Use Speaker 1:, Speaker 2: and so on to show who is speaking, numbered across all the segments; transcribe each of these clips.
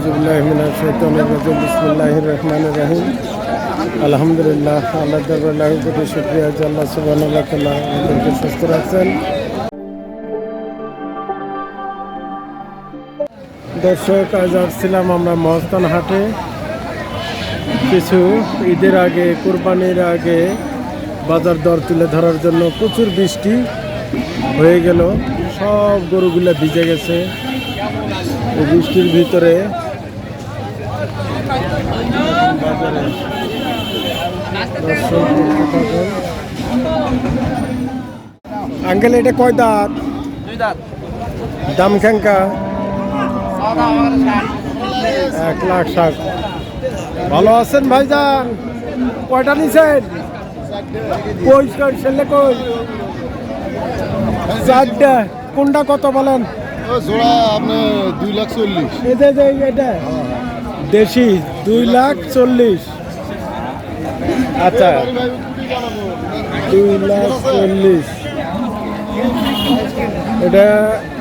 Speaker 1: আউযুবিল্লাহি মিনাশ শাইতানির রাজিম বিসমিল্লাহির রহমানির রহিম আলহামদুলিল্লাহ আল্লাহ দরবারে লাখ কোটি শুকরিয়া যে আল্লাহ সুবহানাহু ওয়া তাআলা আমাদেরকে সুস্থ রাখছেন। দর্শক, আজ আসছিলাম আমরা মহস্থান হাটে। কিছু ঈদের আগে, কুরবানির আগে বাজার দর তুলে ধরার জন্য প্রচুর বৃষ্টি হয়ে গেল, সব গরুগুলা ভিজে গেছে। এই বৃষ্টির ভিতরে বাজারে আঙ্কেল, এটা কয় দাঁত? দাম খাঙ্কা 1,60,000। ভালো আছেন ভাইজান? কয়টা নিছেন? কই ছেলে কই? 4টা। কোনটা কত বলেন?
Speaker 2: জোড়া আপনি 2,40,000।
Speaker 1: এটা দেশি 2,40,000। আচ্ছা, 2,40,000। এটা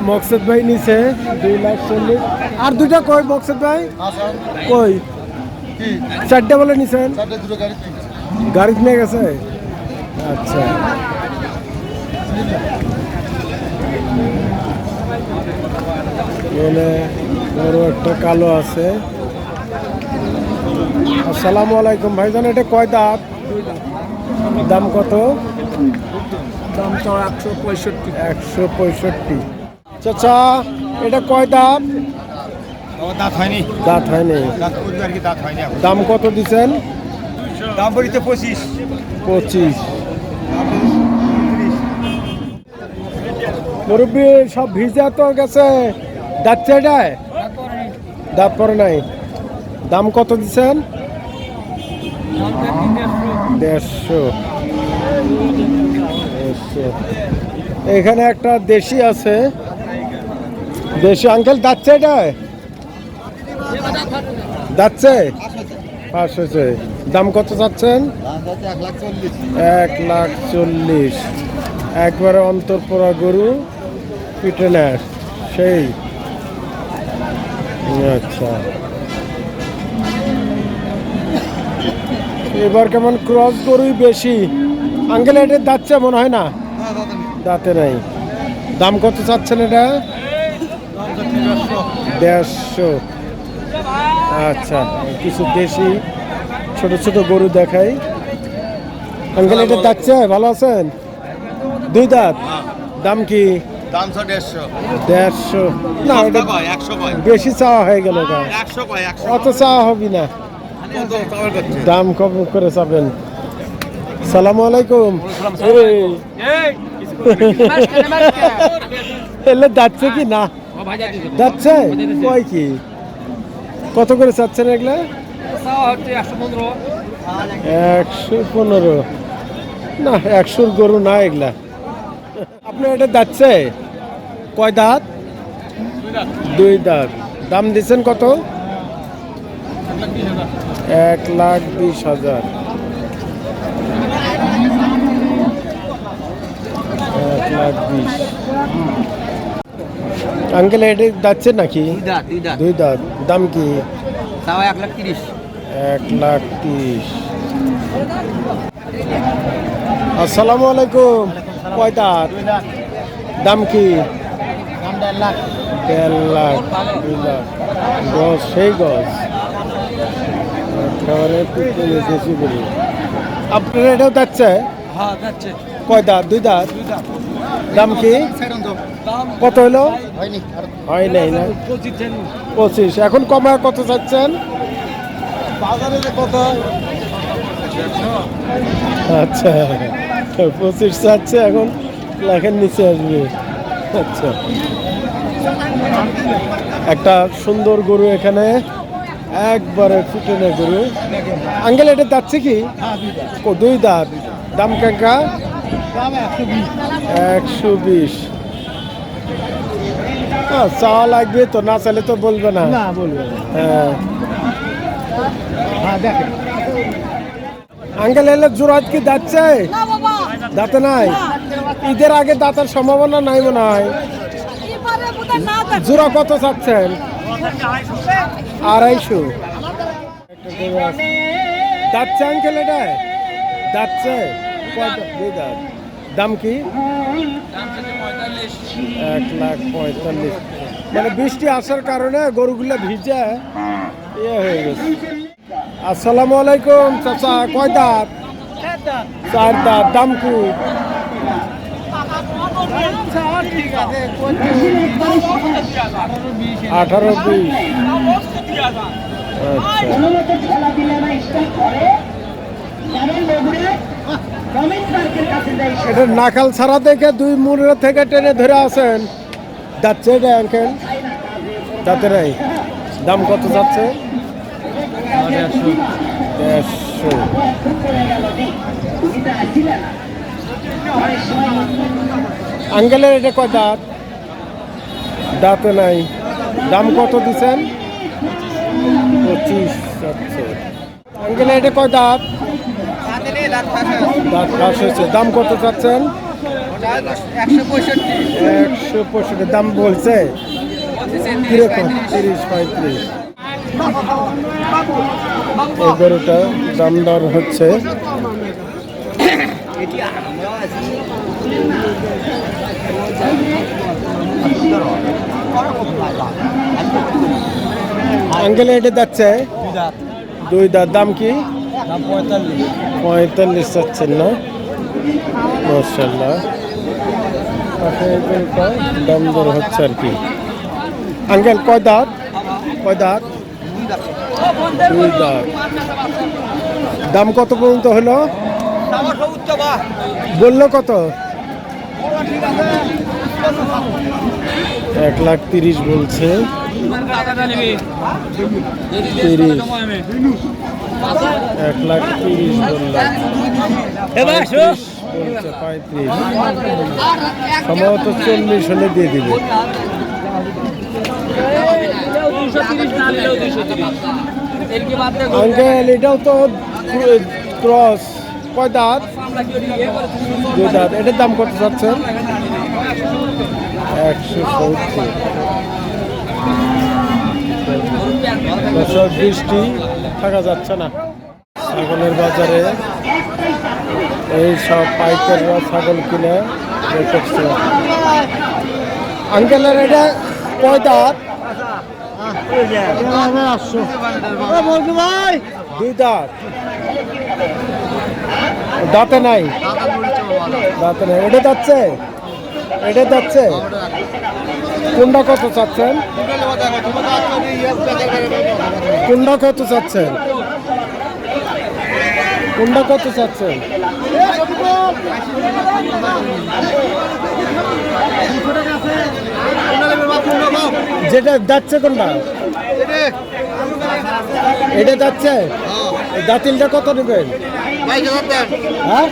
Speaker 1: মকসেদ ভাই নিছে 2,40,000। আর দুইটা কই মকসেদ ভাই? কই? 4টা বলে নিছেন? গাড়ি নিয়ে গেছে। আচ্ছা, বড় একটা কালো আছে। আসসালামু আলাইকুম ভাইজান, এটা কয় দাঁত? দাম কত?
Speaker 3: দাম তো 165।
Speaker 1: 165। চাচা, এটা কয় দাঁত?
Speaker 2: দাঁত হয়নি।
Speaker 1: দাঁত হয়নি।
Speaker 2: দাঁত হয়নি।
Speaker 1: দাম কত দিচ্ছেন?
Speaker 2: দাম বলিতে 25।
Speaker 1: 25। মুরব্বী সব ভিজা তো গেছে, যাচ্ছে এটাই? দাঁত পরে নাই। দাম কত দিচ্ছেন? 150। এখানে একটা দেশি আছে। দেশি আঙ্কেল যাচ্ছে এটাই? যাচ্ছে? পাস হয়েছে। দাম কত চাচ্ছেন? 1,40,000। একবারে অন্তরপরা গরু, পিটে নেয় সেই। আচ্ছা, এবার কেমন ক্রস গরুই বেশি। আঙ্কেল, এটা যাচ্ছে মনে হয় না? দাঁতে নাই। দাম কত চাচ্ছেন এটা? 150। আচ্ছা, কিছু দেশি ছোট ছোট গরু দেখাই। আঙ্কেল, এটা যাচ্ছে? ভালো আছেন? 2 দাঁত। দাম কি?
Speaker 2: দাম 150।
Speaker 1: 150 না, এটা
Speaker 2: 100 কয়।
Speaker 1: বেশি চাওয়া হয়ে গেল।
Speaker 2: 100 কয়। 100
Speaker 1: অত চাওয়া হবে না। দাম কম করে চাবেন। সালামু আলাইকুম। এলে যাচ্ছে কি না? যাচ্ছে। কয় কি কত করে চাচ্ছেন এগুলা? 115। না, 100 গরু না এগুলা। আপনার এটা যাচ্ছে? কয় দাঁত? 2 দাঁত। দাম দিচ্ছেন কত? 1,20,000। 1,20,000। আঙ্কেল, এটা যাচ্ছে নাকি? 2 দাঁত। দাম কি?
Speaker 3: 1,30,000।
Speaker 1: 1,30,000। আসসালামু আলাইকুম। কয় দাঁত? দাম কি?
Speaker 2: 1.5 লাখ।
Speaker 1: 1.5 লাখ। 2 লাখ। গজ সেই গজ। আপনার এটাও যাচ্ছে?
Speaker 3: হ্যাঁ, যাচ্ছে।
Speaker 1: কয় দাঁত? 2 দাঁত। দাম কি? কত হলো? হয় নাই না? 25। এখন কমায় কত চাচ্ছেন?
Speaker 2: বাজারে কত?
Speaker 1: আচ্ছা, 25 চাচ্ছে, এখন লাখের নিচে আসবে। আচ্ছা, একটা সুন্দর গরু এখানে, একবারে ফুটেনে গরু। আঙ্কেল, এটা যাচ্ছে কি? 2 দাঁত। দাম কাকা? 120। চাওয়া লাগবে তো, না চাইলে তো বলবে না।
Speaker 3: বলবে।
Speaker 1: হ্যাঁ,
Speaker 3: দেখেন
Speaker 1: আঙ্কেল, এলে জোড়াত কি যাচ্ছে? দাঁতে নাই। ঈদের আগে দাঁতার সম্ভাবনা নাই মনে হয়। জোড়া কত চাচ্ছেন? 250 একটা গরু আছে। যাচ্ছে আঙ্কেল এটা যাচ্ছে কয়টা দুই দাঁত দাম কি 1,45,000 মানে বৃষ্টি আসার কারণে গরুগুলো ভিজে ইয়ে হয়ে গেছে। আসসালামু আলাইকুম চাচা কয় দাঁত 4 দাঁত দাম কি 18-20 এটা নাকাল ছাড়া দেখে 2 মুড়ে থেকে টেনে ধরে আছেন যাচ্ছে এটা আঙ্কেল যাতে নাই দাম কত যাচ্ছে 150 আঙ্কেলের এটা কয় দাঁত দাঁতে নাই দাম কত দিচ্ছেন 25 যাচ্ছে আঙ্কেলের এটা কয় দাঁত দাঁত ফাঁস হয়েছে দাম কত চাচ্ছেন 165 দাম বলছে কিরকম 30-35 এই গরুটা দাম দর হচ্ছে আঙ্কেল এটা যাচ্ছে 2 দাঁত দাম কি 45 চাচ্ছেন না মাশাআল্লাহ দাম দর হচ্ছে আর কি আঙ্কেল কয় দাঁত 2 দাঁত দাম কত পর্যন্ত হলো বললো কত 1,30,000 বলছে 30 1,30,000 বললাম 35 সম্ভবত 40 হলে দিয়ে দিবে আঙ্কেল এটাও তো ক্রস কয় দাঁত 2 দাঁত এটার দাম কত চাচ্ছেন 170 বৃষ্টি থাকা যাচ্ছে না ছাগলের বাজারে এই সব পাইকাররা ছাগল কিনে করছে আঙ্কেলের এটা কয় দাঁত 2 দাঁত দাঁতে নাই এটা যাচ্ছে কোনটা কত চাচ্ছেন কোনটা কত চাচ্ছেন যেটা যাচ্ছে কোনটা এটা যাচ্ছে দাঁতিলটা কত নেবেন হ্যাঁ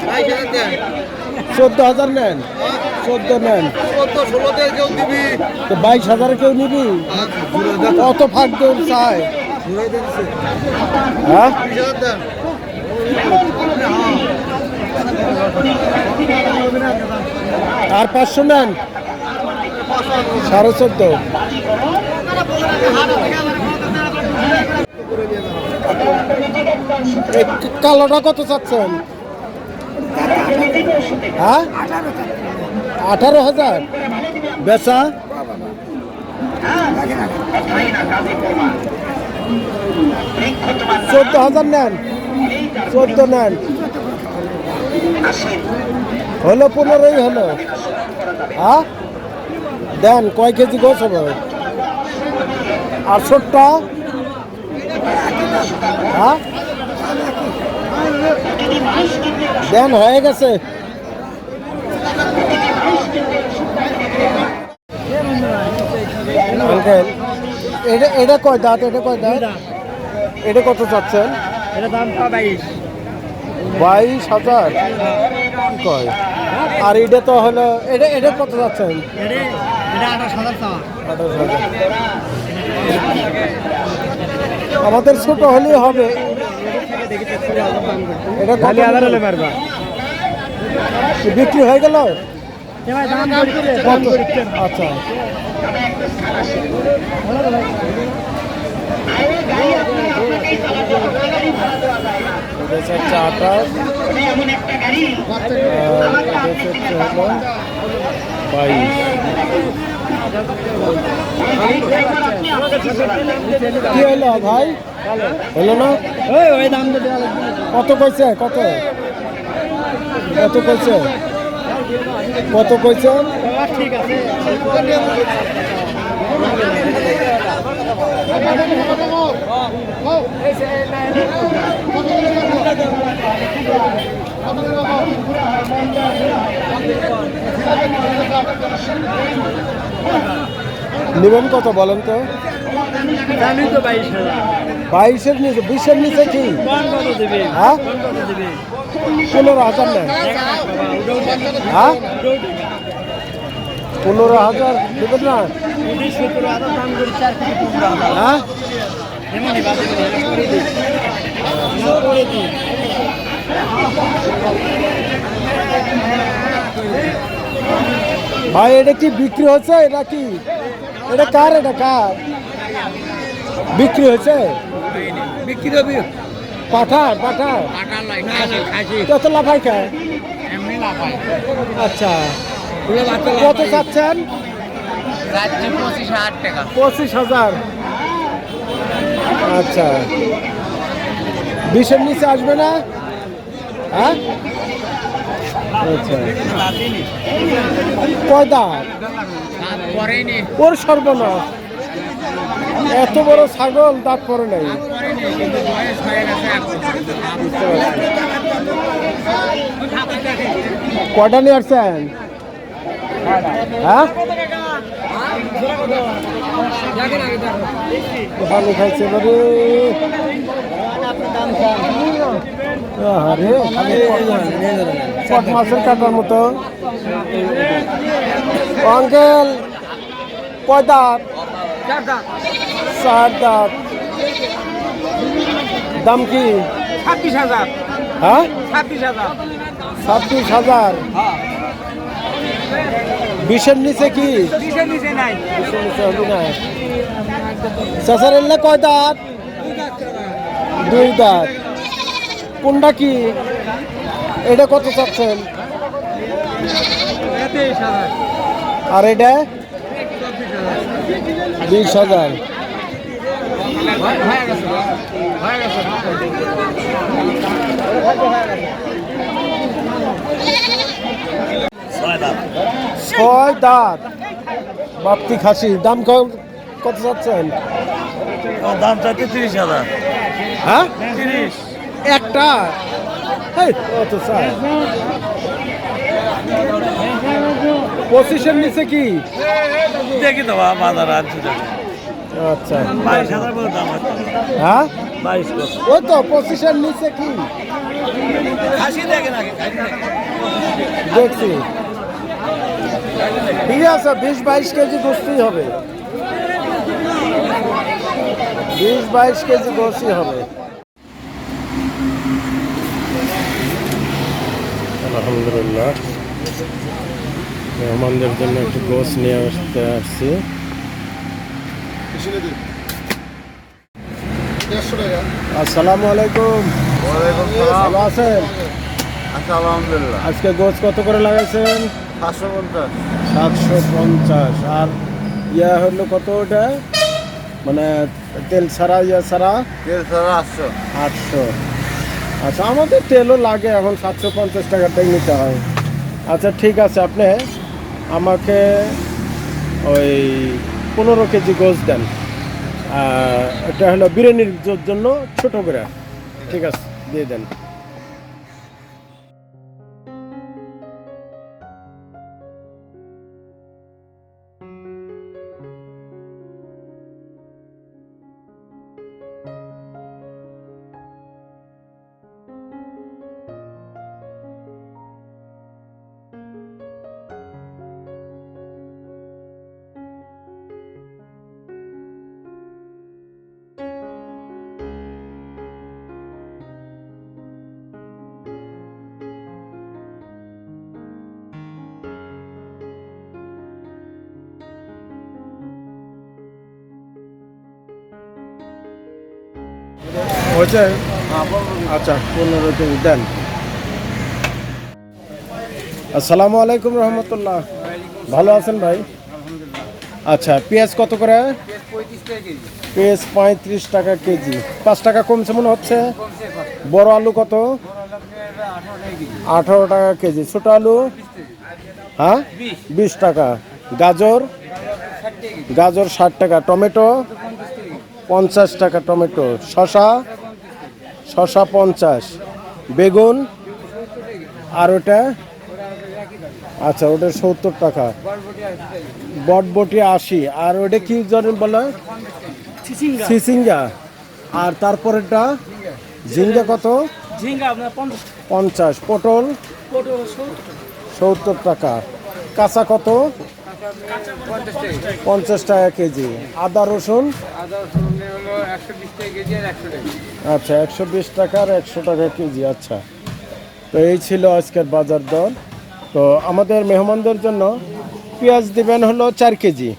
Speaker 1: 14,000 নেন 14 নেন 22,000 কেউ নিবি কত ফাঁক দেন চায় হ্যাঁ আর 500 নেন 14.5 কালোটা কত চাচ্ছেন হ্যাঁ 18,000 বেচা 14,000 নেন 14 নেন হলো 15 হলো হ্যাঁ দেন কয় কেজি গোছ হবে 800টা হ্যাঁ দেন হয়ে গেছে আঙ্কেল এটা কয় দাঁত এটা কত চাচ্ছেন
Speaker 3: এটা দাম
Speaker 1: 22,000 কি কয় আর এটা তো হলো এটা কত যাচ্ছেন
Speaker 3: এটা 28,000
Speaker 1: আমাদের ছোট হলেই হবে এটা খালি আধার হলে পারবা বিক্রি হয়ে গেল
Speaker 3: ভাই দাম করতে
Speaker 1: কত আচ্ছা এটা হচ্ছে 28 কি হলো ভাই হলো না
Speaker 3: ওই দাম তো দেওয়া লাগবে
Speaker 1: কত কইছে কত কত কইছে কত কইছে
Speaker 3: ঠিক আছে
Speaker 1: নেবেন কত বলেন তো
Speaker 3: জানি তো 22,000
Speaker 1: 22-এর নিচে 20-এর নিচে কি
Speaker 3: কোন কত দেবে
Speaker 1: হ্যাঁ
Speaker 3: কোন কত দেবে
Speaker 1: 15,000 নেন হ্যাঁ 15,000 দেবেন না
Speaker 3: 17,000 দাম করে 4 কোটি 15,000
Speaker 1: হ্যাঁ
Speaker 3: এমনই বাজে করে দিই করে দিই
Speaker 1: ভাই এটা কি বিক্রি হচ্ছে এটা কি এটা কার বিক্রি হয়েছে
Speaker 3: বিক্রি হবে
Speaker 1: পাঠার পাঠার
Speaker 3: টাকা লাই না খাসি
Speaker 1: কত লাফাই খায়
Speaker 3: এমনি লাগায়
Speaker 1: আচ্ছা
Speaker 3: পুরো বাচ্চা
Speaker 1: কত চাচ্ছেন
Speaker 3: রাজ্যে 25,000 টাকা
Speaker 1: 25,000 আচ্ছা 20-এর নিচে আসবে না হ্যাঁ আচ্ছা কয় দাঁত
Speaker 3: পরেনি
Speaker 1: ওর সর্বনাশ এত বড় ছাগল দাঁত পরে নাই
Speaker 3: পরেনি কিন্তু বয়স হয়ে গেছে এখন
Speaker 1: বুঝতে পারছি কয়টা নিয়ে আসছেন হ্যাঁ ভালো খাইছে এবারে আরে কট মাছের কাটার মতো আঙ্কেল কয় দাঁত 4 দাঁত দাম কি
Speaker 3: 26,000
Speaker 1: হ্যাঁ
Speaker 3: 26,000
Speaker 1: 26,000 20-এর নিচে কি
Speaker 3: 20-এর নিচে নাই
Speaker 1: 20-এর নিচে হবে না চাচার এলে কয় দাঁত 2 দাঁত কোনটা কি এটা কত চাচ্ছেন
Speaker 3: 23,000
Speaker 1: আর এটা 20,000
Speaker 3: হয়ে গেছে
Speaker 1: ছয় দাঁত বাপ্তি খাসি দাম কত চাচ্ছেন
Speaker 2: দাম চাইতে 30,000
Speaker 1: হ্যাঁ
Speaker 2: 30
Speaker 1: একটা এই কত চাই 25-এর নিচে কি
Speaker 2: দেখি তো বাজার আনছে
Speaker 1: আচ্ছা
Speaker 2: 22,000 করে দাম আছে
Speaker 1: হ্যাঁ
Speaker 2: 22 করে
Speaker 1: ওই তো 25-এর নিচে কি
Speaker 2: খাসি দেখেন আগে
Speaker 1: দেখছি ঠিক আছে 20-22 কেজি গোস্তই হবে 20-22 কেজি গোস্তই হবে আলহামদুলিল্লাহ মেহমানদের জন্য একটু গোস্ত নিয়ে আসছি আসসালামু আলাইকুম ভালো আছেন
Speaker 2: আচ্ছা আলহামদুলিল্লাহ
Speaker 1: আজকে গোস্ত কত করে লাগাইছেন
Speaker 2: 550
Speaker 1: 750 আর ইয়া হলো কত ওটা মানে তেল ছাড়া ইয়া ছাড়া
Speaker 2: তেল ছাড়া 800
Speaker 1: 800 আচ্ছা আমাদের তেলও লাগে এখন 750 টাকাটাই নিতে হয় আচ্ছা ঠিক আছে আপনি আমাকে ওই 15 কেজি গোস্ত দেন এটা হলো বিরিয়ানির জন্য ছোট করে ঠিক আছে দিয়ে দেন হয়েছে?
Speaker 2: হ্যাঁ 15
Speaker 1: আচ্ছা 15 কেজি দেন। আসসালামু আলাইকুম রহমতুল্লাহ, ভালো আছেন ভাই? আচ্ছা, পেঁয়াজ কত করে?
Speaker 2: 35 টাকা কেজি।
Speaker 1: পেঁয়াজ 35 টাকা কেজি, 5 টাকা কমছে মনে হচ্ছে। বড় আলু কত? 18 টাকা কেজি। ছোট আলু? হ্যাঁ 20 টাকা। গাজর? গাজর 60 টাকা। টমেটো 50 টাকা টমেটো। শশা? শশা 50। বেগুন? আর ওটা? আচ্ছা, ওটা 70 টাকা। বটবটি 80। আর ওটা কি জানেন বলে? সিসিঙ্গা। আর তারপরেরটা ঝিঙ্গা কত?
Speaker 3: ঝিঙ্গা আপনার
Speaker 1: 50। পটল 70 টাকা। কাঁচা কত? 50 টাকা কেজি। আদা রসুন?
Speaker 2: হলো 120 টাকা কেজি আর 100 টাকা।
Speaker 1: আচ্ছা, 120 টাকা আর 100 টাকা কেজি। আচ্ছা, তো এই ছিল আজকের বাজার দর। তো আমাদের মেহমানদের জন্য পেঁয়াজ দিবেন হলো 4 কেজি,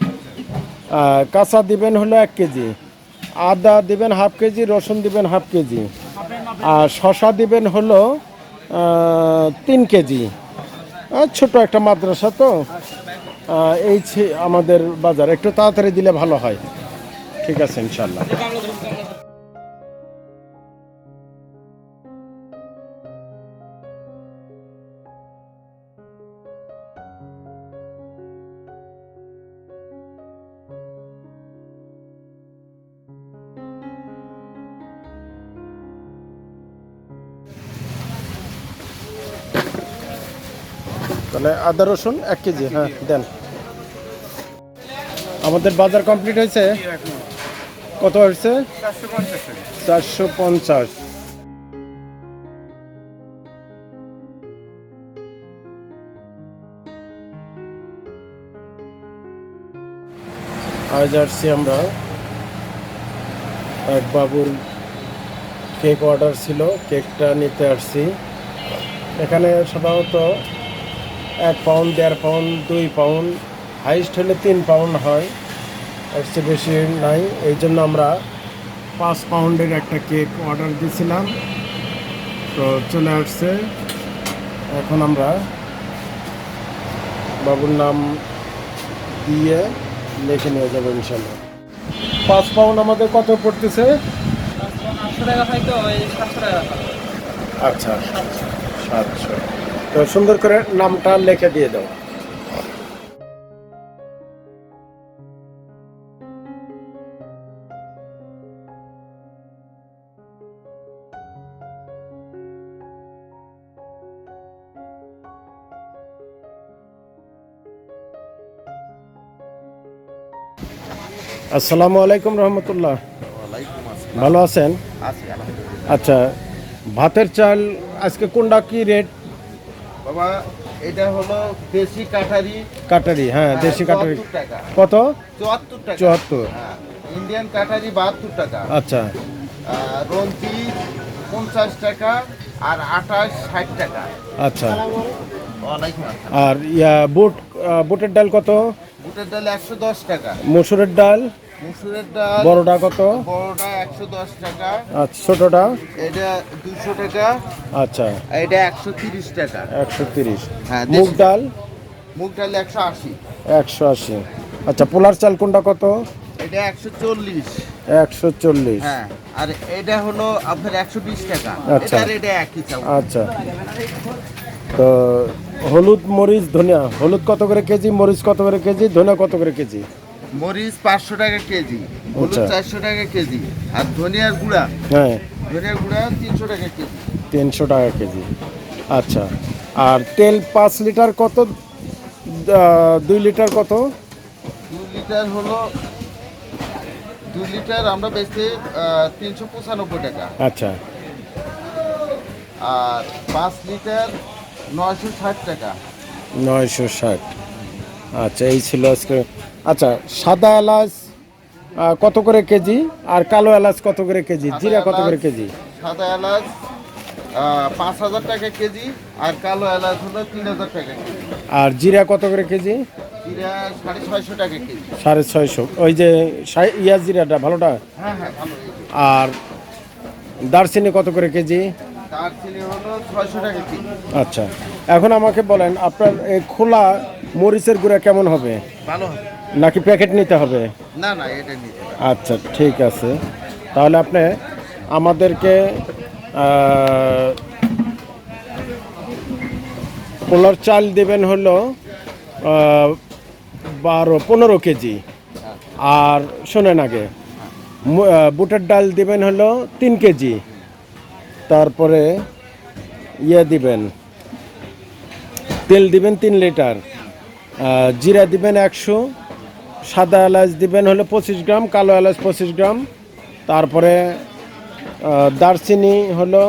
Speaker 1: কাঁচা দিবেন হলো 1 কেজি, আদা দিবেন হাফ কেজি, রসুন দিবেন হাফ কেজি, আর শশা দিবেন হলো 3 কেজি। ছোট একটা মাদ্রাসা তো, এই আমাদের বাজার। একটু তাড়াতাড়ি দিলে ভালো হয়। ঠিক আছে ইনশাল্লাহ। তাহলে আদা রসুন 1 কেজি, হ্যাঁ দেন। আমাদের বাজার কমপ্লিট হয়েছে। কত হয়েছে? 450। আজ আসছি আমরা, এক বাবুর কেক অর্ডার ছিল, কেকটা নিতে আসছি। এখানে সাধারণত 1 পাউন্ড, 1.5 পাউন্ড, 2 পাউন্ড, হাইস্ট হলে 3 পাউন্ড হয়, এর চেয়ে বেশি নাই। এই জন্য আমরা 5 পাউন্ডের একটা কেক অর্ডার দিয়েছিলাম, তো চলে আসছে। এখন আমরা বাবুর নাম দিয়ে লিখে নিয়ে যাবো ইনশাল্লাহ। 5 পাউন্ড আমাদের কত পড়তেছে?
Speaker 3: 800 টাকা হয়তো 700 টাকা।
Speaker 1: আচ্ছা 700। তো সুন্দর করে নামটা লিখে দিয়ে দাও। আসসালামু আলাইকুম রহমতুল্লাহ,
Speaker 2: ওয়ালাইকুম আসসালাম।
Speaker 1: ভালো আছেন?
Speaker 2: আছি আলহামদুলিল্লাহ।
Speaker 1: আচ্ছা, ভাতের চাল আজকে কোনটা কি রেট?
Speaker 2: বাবা এটা হলো দেশি কাঠারি।
Speaker 1: কাটারি, হ্যাঁ দেশি কাটারি
Speaker 2: 74 টাকা।
Speaker 1: কত?
Speaker 2: 74 টাকা।
Speaker 1: 74।
Speaker 2: হ্যাঁ, ইন্ডিয়ান কাঠারি 72 টাকা।
Speaker 1: আচ্ছা,
Speaker 2: রঞ্জিত 50 টাকা আর 28 60 টাকা।
Speaker 1: আচ্ছা।
Speaker 2: ওয়ালাইকুম আসসালাম।
Speaker 1: আর বুটের ডাল কত?
Speaker 2: বুটের ডাল 110 টাকা।
Speaker 1: মসুরের ডাল
Speaker 2: মুসুরের ডাল
Speaker 1: বড়টা কত?
Speaker 2: বড়টা 110 টাকা।
Speaker 1: আচ্ছা, ছোটটা?
Speaker 2: এটা 200 টাকা।
Speaker 1: আচ্ছা,
Speaker 2: আর এটা 130 টাকা।
Speaker 1: 130।
Speaker 2: হ্যাঁ,
Speaker 1: মুগ
Speaker 2: দেশি
Speaker 1: ডাল?
Speaker 2: মুগ ডাল 180।
Speaker 1: 180। আচ্ছা, পোলার চাল কোনটা কত?
Speaker 2: এটা 140।
Speaker 1: 140।
Speaker 2: হ্যাঁ, আর এটা হলো আপনার 120 টাকা।
Speaker 1: আচ্ছা।
Speaker 2: এটা রেটে একই চাল।
Speaker 1: আচ্ছা, তো হলুদ, মরিচ, ধনিয়া। হলুদ কত করে কেজি, মরিচ কত করে কেজি, ধনিয়া কত করে কেজি?
Speaker 2: মরিচ 500 টাকা কেজি, হলুদ
Speaker 1: আচ্ছা।
Speaker 2: 400 টাকা কেজি, আর ধনিয়ার গুঁড়া
Speaker 1: হ্যাঁ
Speaker 2: 300 টাকা কেজি।
Speaker 1: 300 টাকা কেজি। আচ্ছা, আর তেল 5 লিটার কত? 2 লিটার কত?
Speaker 2: 2 লিটার হলো 2 লিটার আমরা বেচি 395 টাকা।
Speaker 1: আচ্ছা,
Speaker 2: আর 5 লিটার 960 টাকা।
Speaker 1: 960। আচ্ছা, এই ছিল আজকে। আচ্ছা, সাদা এলাচ কত করে কেজি, আর কালো এলাচ কত করে কেজি, জিরা কত করে কেজি?
Speaker 2: সাদা এলাচ 5000 টাকা কেজি, আর কালো এলাচ হলো 3000 টাকা কেজি।
Speaker 1: আর জিরা কত করে কেজি?
Speaker 2: জিরা 650 টাকা কেজি।
Speaker 1: 650। ওই যে জিরাটা ভালোটা।
Speaker 2: হ্যাঁ হ্যাঁ, ভালো।
Speaker 1: আর দারচিনি কত করে কেজি?
Speaker 2: দারচিনি হলো 600 টাকা কেজি।
Speaker 1: আচ্ছা, এখন আমাকে বলেন আপনার এই খোলা মরিচের গুঁড়া কেমন হবে,
Speaker 2: ভালো হবে।
Speaker 1: নাকি প্যাকেট নিতে হবে?
Speaker 2: না না, এটা নিতে হবে।
Speaker 1: আচ্ছা ঠিক আছে, তাহলে আপনি আমাদেরকে পোলার চাল দেবেন হলো 12-15 কেজি। আর শোনেন আগে, বুটের ডাল দিবেন হলো 3 কেজি। তারপরে দিবেন, তেল দিবেন 3 লিটার, জিরা দিবেন 100, সাদা এলাচ দিবেন হলো 25 গ্রাম, কালো এলাচ 25 গ্রাম। তারপরে দারচিনি হলো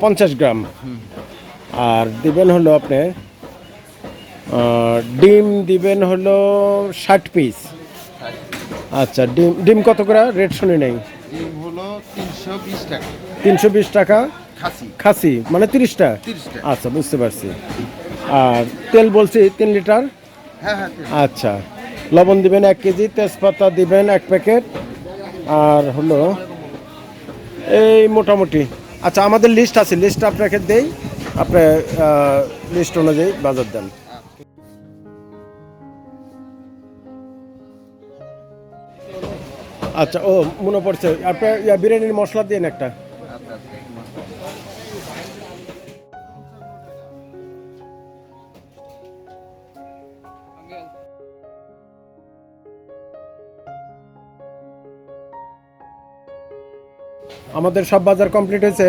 Speaker 1: 50 গ্রাম। আর দিবেন হলো আপনি ডিম দিবেন হলো 60 পিস। আচ্ছা, ডিম কত করে রেট শুনি নেই?
Speaker 2: ডিম হলো 320 টাকা
Speaker 1: 320 টাকা
Speaker 2: খাসি।
Speaker 1: খাসি, মানে 30টা।
Speaker 2: 30টা।
Speaker 1: আচ্ছা, বুঝতে পারছি। আর তেল বলছি 3 লিটার।
Speaker 2: হ্যাঁ হ্যাঁ।
Speaker 1: আচ্ছা, লবণ দিবেন 1 কেজি, তেজপাতা দিবেন 1 প্যাকেট। আর হলো এই মোটামুটি। আচ্ছা, আমাদের লিস্ট আছে, লিস্ট আপনাকে দেই, আপনি লিস্ট অনুযায়ী বাজার দেন। আচ্ছা, ও মনে পড়ছে, আপনার বিরিয়ানির মশলা দিন একটা।
Speaker 2: আচ্ছা আচ্ছা।
Speaker 1: আমাদের সব বাজার কমপ্লিট হয়েছে।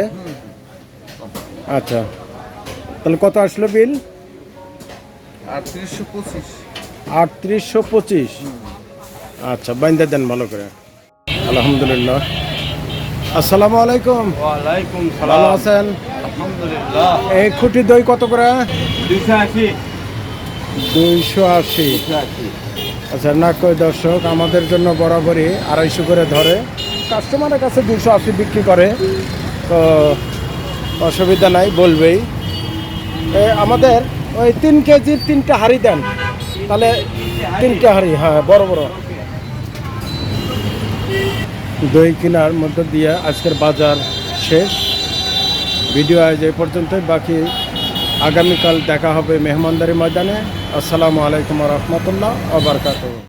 Speaker 1: আচ্ছা, তাহলে কত আসলো বিল?
Speaker 2: 3825।
Speaker 1: 3825। আচ্ছা, বাইন্দা দেন ভালো করে। আলহামদুলিল্লাহ। আসসালামু আলাইকুম।
Speaker 3: ওয়ালাইকুম
Speaker 1: ভালো আছেন?
Speaker 3: আলহামদুলিল্লাহ।
Speaker 1: এই খুঁটি দই কত করে?
Speaker 3: 280।
Speaker 1: 280। আচ্ছা, না কই দর্শক, আমাদের জন্য বরাবরই 250 করে ধরে, কাস্টমারের কাছে 280 বিক্রি করে, তো অসুবিধা নাই, বলবেই। আমাদের ওই 3 কেজির 3টা হাঁড়ি দেন, তাহলে 3টা হাঁড়ি, হ্যাঁ বড় বড়। দই কেনার মধ্য দিয়ে আজকের বাজার শেষ। ভিডিও আজ এই পর্যন্তই, বাকি আগামীকাল দেখা হবে মেহমানদারি ময়দানে। আসসালামু আলাইকুম ওয়া রাহমাতুল্লাহ ওয়া বারাকাতুহু।